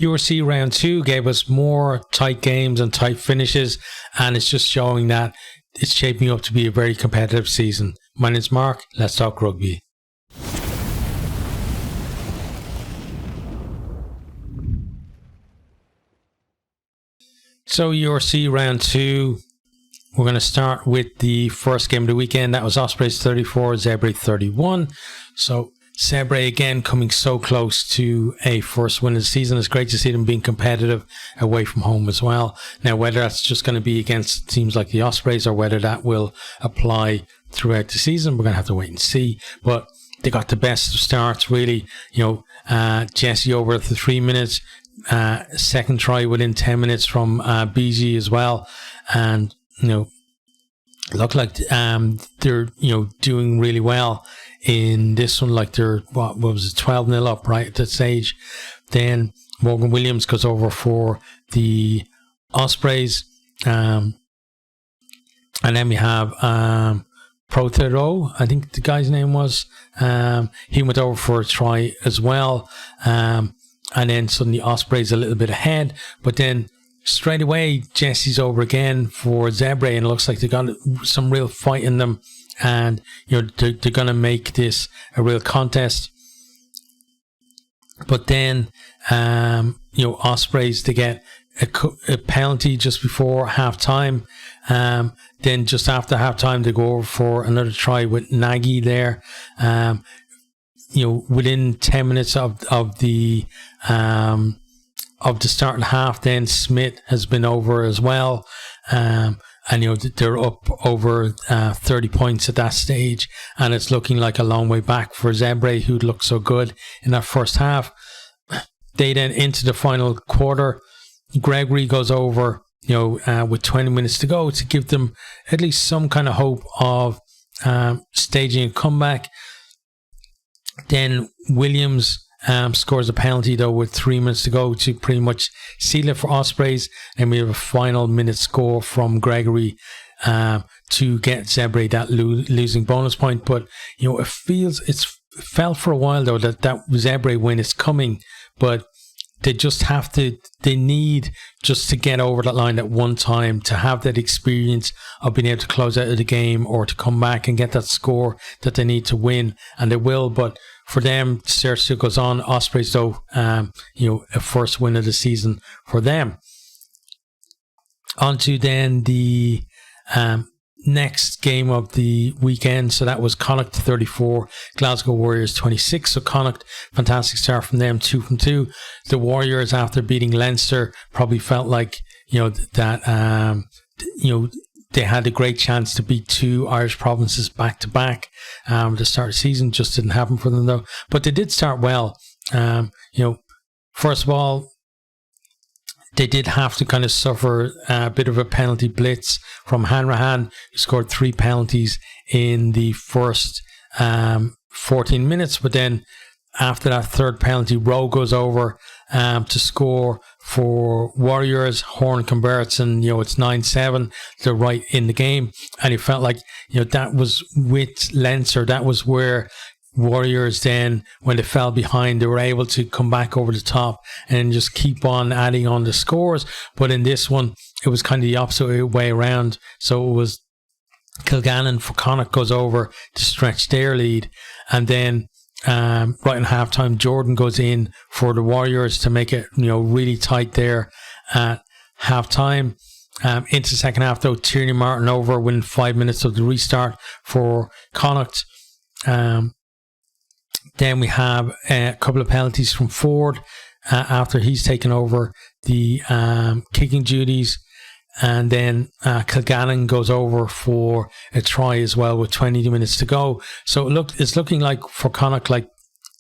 URC round 2 gave us more tight games and tight finishes, and it's just showing that it's shaping up to be a very competitive season. My name's Mark. Let's talk rugby. So URC round 2, we're going to start with the first game of the weekend. That was Ospreys 34, Zebre 31. So Zebre again coming so close to a first win of the season. It's great to see them being competitive away from home as well. Now, whether that's just going to be against teams like the Ospreys or whether that will apply throughout the season, we're going to have to wait and see. But they got the best of starts, really. Jesse over the 3 minutes. Second try within 10 minutes from BG as well, and look like they're doing really well in this one. Like they're what was it, 12-0 up right at that stage. Then Morgan Williams goes over for the Ospreys, and then we have Protero, I think the guy's name was. He went over for a try as well. And then suddenly Ospreys a little bit ahead. But then straight away, Jesse's over again for Zebre. And it looks like they got some real fight in them. And, they're going to make this a real contest. But then, Ospreys, they get a penalty just before half-time. Then just after half-time, they go over for another try with Nagy there. Within 10 minutes of the starting half, then Smith has been over as well. And they're up over 30 points at that stage, and it's looking like a long way back for Zebre, who looked so good in that first half. They then into the final quarter. Gregory goes over, with 20 minutes to go to give them at least some kind of hope of staging a comeback. Then Williams scores a penalty though with 3 minutes to go to pretty much seal it for Ospreys, and we have a final minute score from Gregory to get Zebre that losing bonus point. But it felt for a while though that Zebre win is coming, but they need just to get over that line at one time, to have that experience of being able to close out of the game or to come back and get that score that they need to win, and they will. But for them, the search still goes on. Ospreys though, a first win of the season for them. On to then the next game of the weekend. So that was Connacht 34, Glasgow Warriors 26. So Connacht, fantastic start from them, 2 from 2. The Warriors, after beating Leinster, probably felt like they had a great chance to beat 2 Irish provinces back to back to start the season. Just didn't happen for them though. But they did start well. First of all, they did have to kind of suffer a bit of a penalty blitz from Hanrahan, who scored 3 penalties in the first 14 minutes. But then after that third penalty, Rowe goes over to score for Warriors. Horn converts, and it's 9-7. They're right in the game, and it felt like that was with Leinster. That was where Warriors then, when they fell behind, they were able to come back over the top and just keep on adding on the scores. But in this one, it was kind of the opposite way around. So it was Kilgannon for Connacht goes over to stretch their lead, and then right in halftime, Jordan goes in for the Warriors to make it really tight there at halftime. Into the second half though, Tierney Martin over within 5 minutes of the restart for Connacht. Then we have a couple of penalties from Ford after he's taken over the kicking duties. And then Kilgannon goes over for a try as well with 20 minutes to go. So it's looking like for Connacht,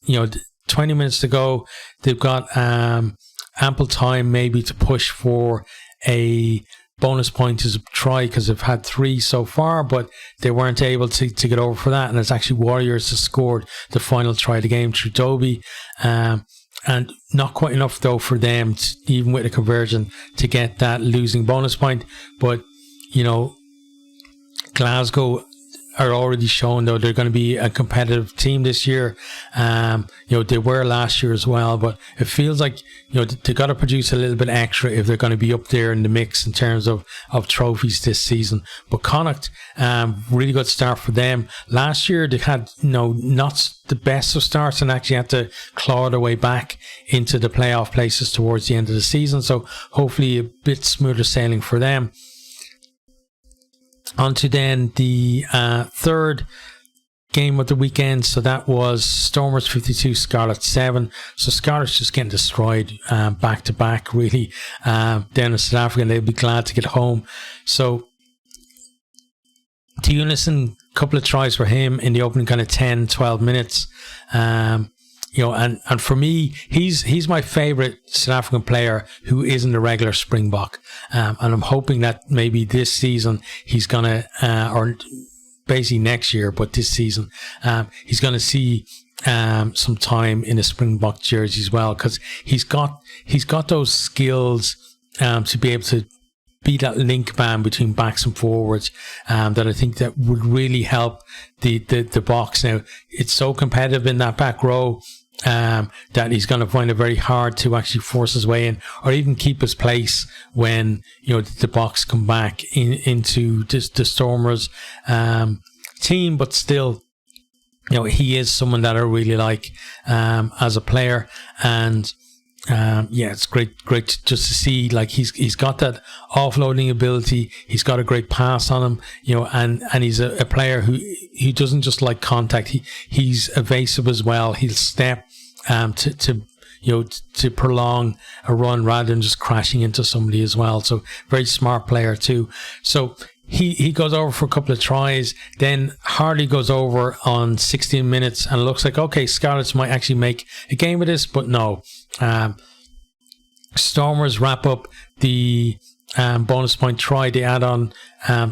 20 minutes to go. They've got ample time maybe to push for a bonus point as a try, because they've had 3 so far, but they weren't able to get over for that. And it's actually Warriors that scored the final try of the game through Dobie. And not quite enough though for them, even with a conversion, to get that losing bonus point. But Glasgow are already showing, though, they're going to be a competitive team this year. They were last year as well, but it feels like, they've got to produce a little bit extra if they're going to be up there in the mix in terms of trophies this season. But Connacht, really good start for them. Last year, they had, not the best of starts and actually had to claw their way back into the playoff places towards the end of the season. So hopefully a bit smoother sailing for them. On to then the third game of the weekend. So that was Stormers 52, Scarlets 7. So Scarlets just getting destroyed back to back, really. Down in South Africa, they'll be glad to get home. So Unison, a couple of tries for him in the opening kind of 10, 12 minutes. And for me, he's my favourite South African player who isn't a regular Springbok. And I'm hoping that maybe this season he's going to, or basically next year, but this season, he's going to see some time in the Springbok jersey as well, because he's got those skills to be able to be that link man between backs and forwards, that I think that would really help the box. Now, it's so competitive in that back row that he's going to find it very hard to actually force his way in or even keep his place when the box come back into the Stormers team. But still, he is someone that I really like as a player. And it's great just to see, like, he's got that offloading ability. He's got a great pass on him, and he's a player who doesn't just like contact. He's evasive as well. He'll step to prolong a run rather than just crashing into somebody as well. So very smart player too. So he goes over for a couple of tries. Then Harley goes over on 16 minutes and it looks like, okay, Scarlets might actually make a game of this, but no. Stormers wrap up the bonus point try. They add on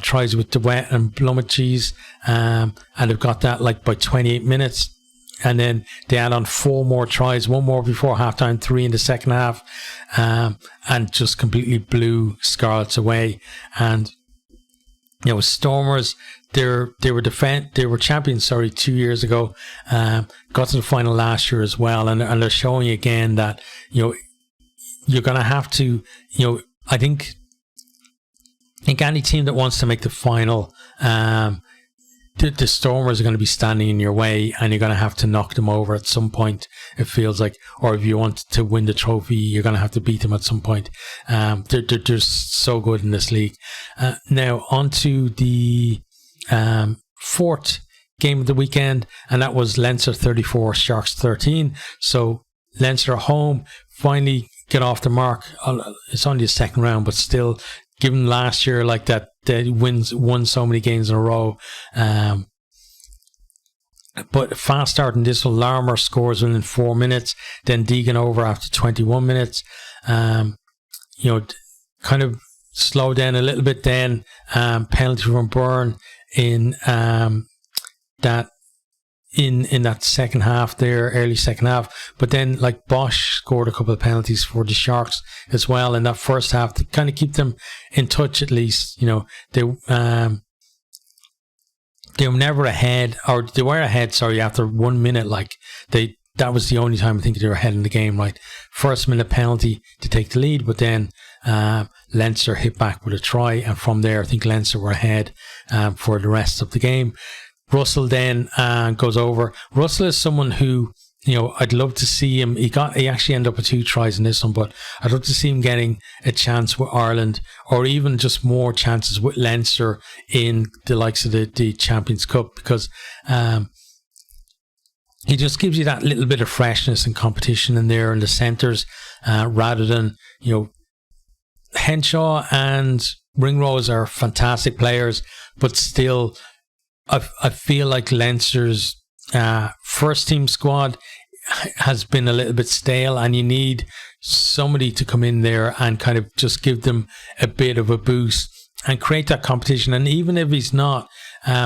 tries with the wet and Blummages, and they've got that like by 28 minutes. And then they add on 4 more tries, 1 more before halftime, 3 in the second half, and just completely blew Scarlets away. And Stormers, they were champions 2 years ago, got to the final last year as well, and they're showing again that you're going to have to, I think any team that wants to make the final, the Stormers are going to be standing in your way, and you're going to have to knock them over at some point, it feels like. Or if you want to win the trophy, you're going to have to beat them at some point. They're just so good in this league. Now, on to the fourth game of the weekend, and that was Leinster 34, Sharks 13. So Leinster home finally get off the mark. It's only the second round, but still, given last year like that, they won so many games in a row. But fast start in this one. Larmer scores within 4 minutes. Then Deegan over after 21 minutes. Kind of slow down a little bit then. Penalty from Byrne in that second half there, early second half. But then, like, Bosch scored a couple of penalties for the Sharks as well in that first half to kind of keep them in touch at least. They were never ahead, or they were ahead, after 1 minute. Like, that was the only time I think they were ahead in the game, right? First minute penalty to take the lead, but then Leinster hit back with a try, and from there I think Leinster were ahead for the rest of the game. Russell then goes over. Russell is someone who, I'd love to see him. He actually ended up with 2 tries in this one, but I'd love to see him getting a chance with Ireland, or even just more chances with Leinster in the likes of the Champions Cup, because he just gives you that little bit of freshness and competition in there in the centres, rather than, Henshaw and Ringrose are fantastic players, but still, I feel like Leinster's first team squad has been a little bit stale, and you need somebody to come in there and kind of just give them a bit of a boost and create that competition. And even if he's not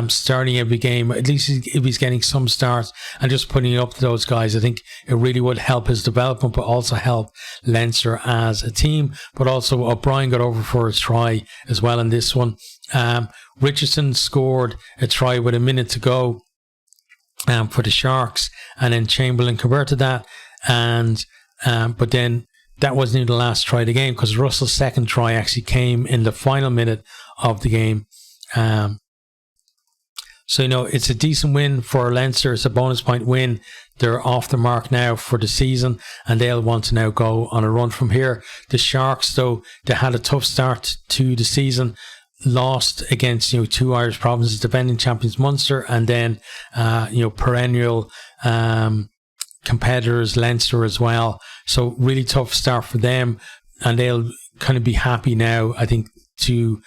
starting every game, at least if he's getting some starts and just putting it up to those guys, I think it really would help his development, but also help Leinster as a team. But also O'Brien got over for a try as well in this one. Richardson scored a try with a minute to go for the Sharks, and then Chamberlain converted that. And but then that wasn't even the last try of the game, because Russell's second try actually came in the final minute of the game. So, it's a decent win for Leinster. It's a bonus point win. They're off the mark now for the season, and they'll want to now go on a run from here. The Sharks, though, they had a tough start to the season. Lost against, two Irish provinces, defending champions Munster, and then, perennial competitors Leinster as well. So really tough start for them, and they'll kind of be happy now, I think, to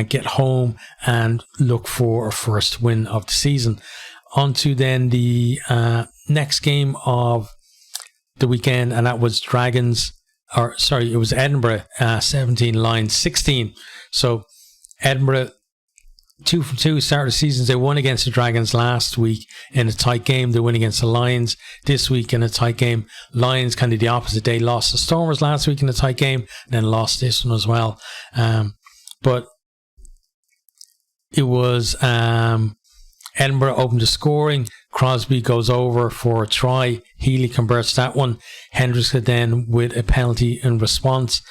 get home and look for a first win of the season. On to then the next game of the weekend, and that was it was Edinburgh 17, Lions 16. So Edinburgh 2 from 2 start of the season. They won against the Dragons last week in a tight game. They win against the Lions this week in a tight game. Lions kind of the opposite. They lost the Stormers last week in a tight game, and then lost this one as well. But it was Edinburgh opened the scoring. Crosby goes over for a try. Healy converts that one. Hendricks then with a penalty in response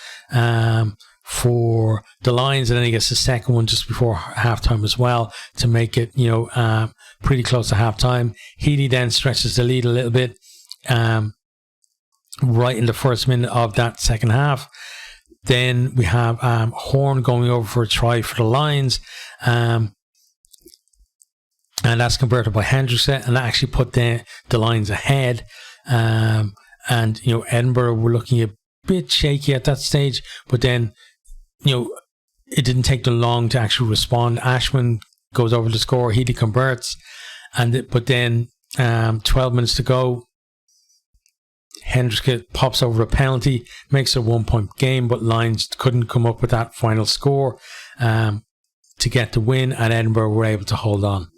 for the Lions, and then he gets the second one just before halftime as well to make it, pretty close to halftime. Healy then stretches the lead a little bit right in the first minute of that second half. Then we have Horn going over for a try for the Lions, and that's converted by Hendricks, and that actually put the Lions ahead. And Edinburgh were looking a bit shaky at that stage, but then it didn't take them long to actually respond. Ashman goes over to score. Healy converts, but then 12 minutes to go, Hendricks pops over a penalty, makes a 1 point game, but Lions couldn't come up with that final score to get the win, and Edinburgh were able to hold on.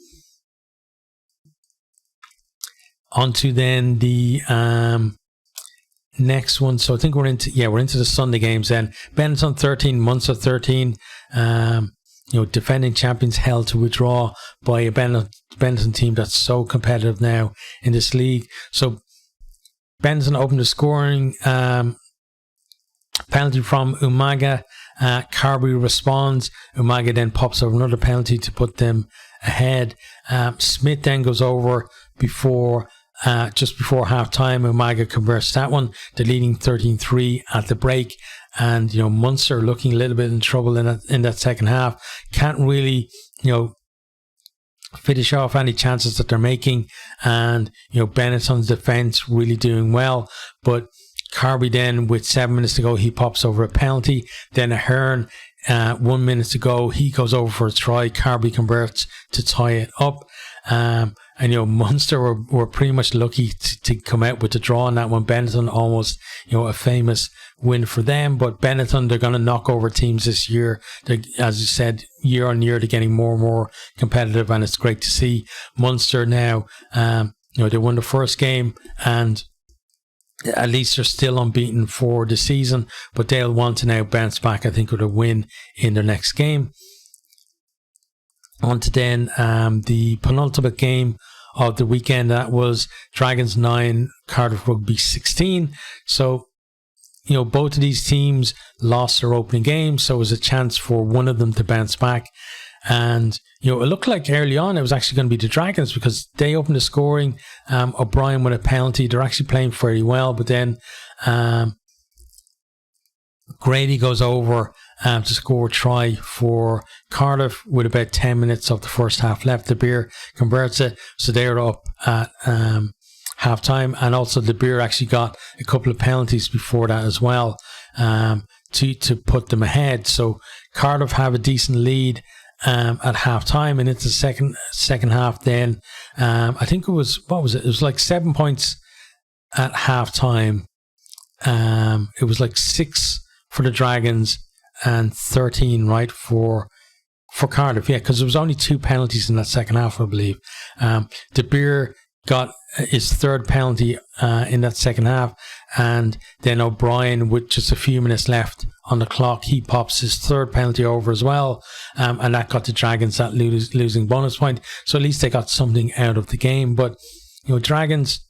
On to then the next one. So I think we're into the Sunday games then. Benetton 13, Munster 13. Defending champions held to withdraw by a Benetton team that's so competitive now in this league. So Benetton opened the scoring. Penalty from Umaga. Carby responds. Umaga then pops over another penalty to put them ahead. Smith then goes over just before half-time. Umaga converts that one. They're leading 13-3 at the break. And, Munster looking a little bit in trouble in that second half. Can't really, finish off any chances that they're making. And, Benetton's defence really doing well. But Carby then, with 7 minutes to go, he pops over a penalty. Then Ahern, 1 minute to go, he goes over for a try. Carby converts to tie it up. And Munster were pretty much lucky to come out with the draw on that one. Benetton almost, a famous win for them. But Benetton, they're going to knock over teams this year. They're, as you said, year on year, they're getting more and more competitive, and it's great to see. Munster now, they won the first game, and at least they're still unbeaten for the season. But they'll want to now bounce back, I think, with a win in their next game. On to then the penultimate game of the weekend. That was Dragons 9, Cardiff Rugby 16. So, both of these teams lost their opening game, so it was a chance for one of them to bounce back. And, it looked like early on it was actually going to be the Dragons, because they opened the scoring. O'Brien with a penalty. They're actually playing fairly well, but then Grady goes over to score a try for Cardiff with about 10 minutes of the first half left. De Beer converts it, so they're up at half time. And also De Beer actually got a couple of penalties before that as well to put them ahead. So Cardiff have a decent lead at half time, and it's the second half then. I think it was, it was like 7 points at half time. It was like 6 for the Dragons, 13, right, for Cardiff. Yeah, because there was only 2 penalties in that second half, I believe. De Beer got his 3rd penalty in that second half, and then O'Brien, with just a few minutes left on the clock, he pops his 3rd penalty over as well, and that got the Dragons that losing bonus point. So at least they got something out of the game. But Dragons,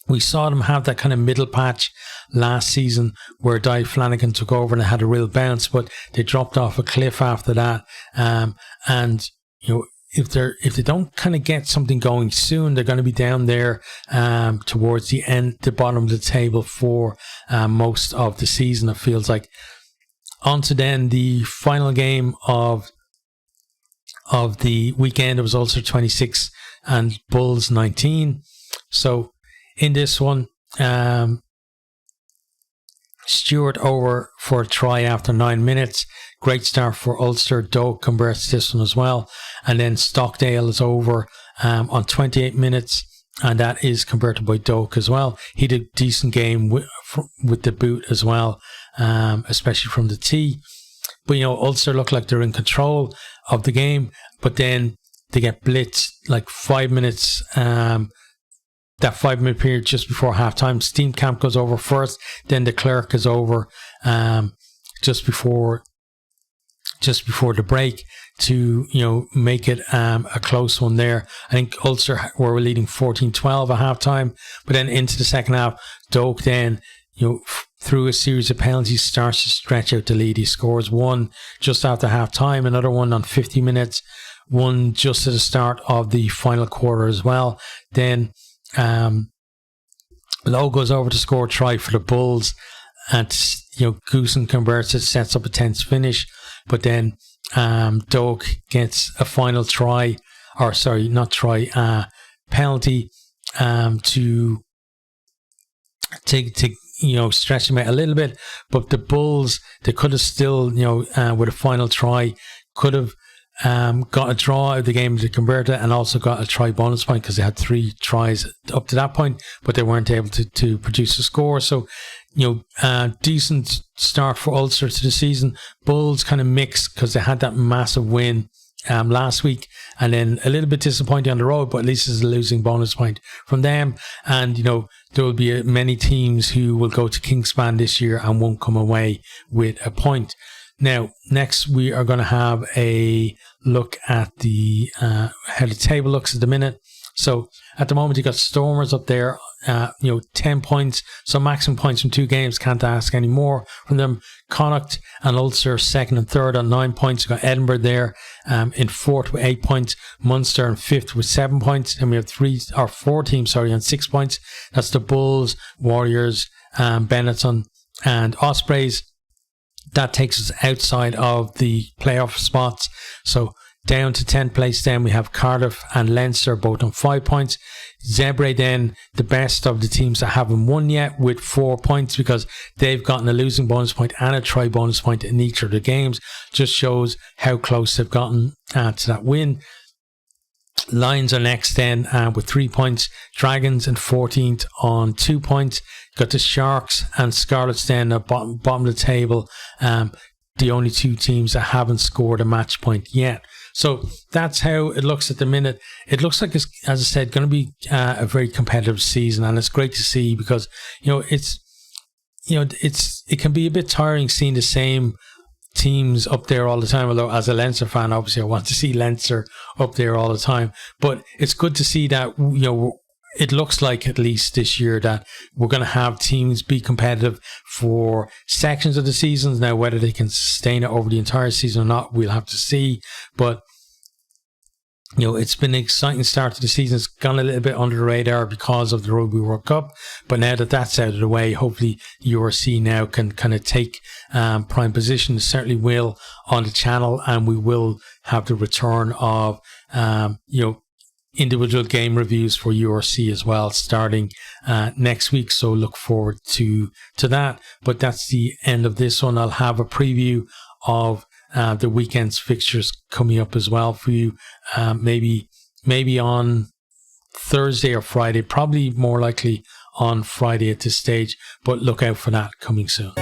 we saw them have that kind of middle patch last season where Di Flanagan took over and they had a real bounce, but they dropped off a cliff after that. And if they don't kind of get something going soon, they're going to be down there towards the bottom of the table for most of the season, it feels like. On to then the final game of the weekend. It was Ulster 26 and Bulls 19. So in this one, Stewart over for a try after 9 minutes. Great start for Ulster. Doak converts this one as well. And then Stockdale is over on 28 minutes. And that is converted by Doak as well. He did a decent game with the boot as well, especially from the tee. But, Ulster look like they're in control of the game. But then they get blitzed like 5 minutes. That 5-minute period just before halftime. Steenkamp goes over first, then de Klerk is over just before the break to make it a close one there. I think Ulster were leading 14-12 at halftime, but then into the second half, Doak then through a series of penalties starts to stretch out the lead. He scores one just after halftime, another one on 50 minutes, one just at the start of the final quarter as well. Then Lowe goes over to score a try for the Bulls, and Goosen converts it, sets up a tense finish. But then Doak gets a final penalty to stretch him out a little bit. But the Bulls, they could have still with a final try could have got a draw out of the game to convert it, and also got a try bonus point because they had 3 tries up to that point, but they weren't able to produce a score. So decent start for Ulster to the season. Bulls kind of mixed because they had that massive win last week, and then a little bit disappointing on the road, but at least it's a losing bonus point from them. And there will be many teams who will go to Kingspan this year and won't come away with a point. Now, next we are going to have a look at how the table looks at the minute. So at the moment, you got Stormers up there, 10 points. So maximum points from 2 games. Can't ask any more from them. Connacht and Ulster 2nd and 3rd on 9 points. We've got Edinburgh there in 4th with 8 points. Munster in 5th with 7 points. And we have 4 teams on 6 points. That's the Bulls, Warriors, Benetton and Ospreys. That takes us outside of the playoff spots. So down to 10th place, then we have Cardiff and Leinster both on 5 points. Zebre then the best of the teams that haven't won yet with 4 points, because they've gotten a losing bonus point and a try bonus point in each of the games. Just shows how close they've gotten to that win. Lions are next then with 3 points. Dragons in 14th on 2 points. Got the Sharks and Scarlets then at bottom of the table. The only 2 teams that haven't scored a match point yet. So that's how it looks at the minute. It looks like it's, as I said, going to be a very competitive season, and it's great to see because it can be a bit tiring seeing the same teams up there all the time. Although as a Leinster fan, obviously I want to see Leinster up there all the time. But it's good to see that it looks like at least this year that we're going to have teams be competitive for sections of the seasons. Now, whether they can sustain it over the entire season or not, we'll have to see. But it's been an exciting start to the season. It's gone a little bit under the radar because of the Rugby World Cup. But now that that's out of the way, hopefully the URC now can kind of take prime position. It certainly will on the channel, and we will have the return of individual game reviews for URC as well starting next week, so look forward to that. But that's the end of this one. I'll have a preview of the weekend's fixtures coming up as well for you, maybe on Thursday or Friday, probably more likely on Friday at this stage, but look out for that coming soon.